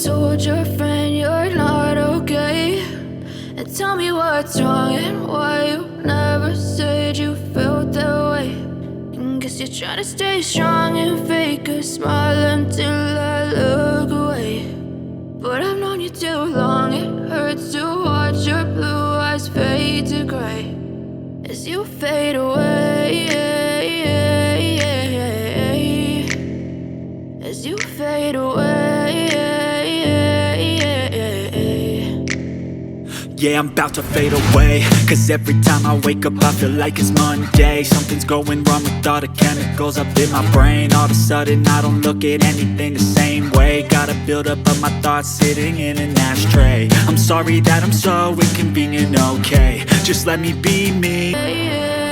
told your friend you're not okay? And tell me what's wrong and why you never said you felt that way. And guess you're trying to stay strong and fake a smile until I look away. But I've known you too long, it hurts to watch your blue eyes fade to gray as you fade away, as you fade away. Yeah, I'm about to fade away, cause every time I wake up I feel like it's Monday. Something's going wrong with all the chemicals up in my brain. All of a sudden I don't look at anything the same way. Got a buildup of my thoughts sitting in an ashtray. I'm sorry that I'm so inconvenient, okay? Just let me be me.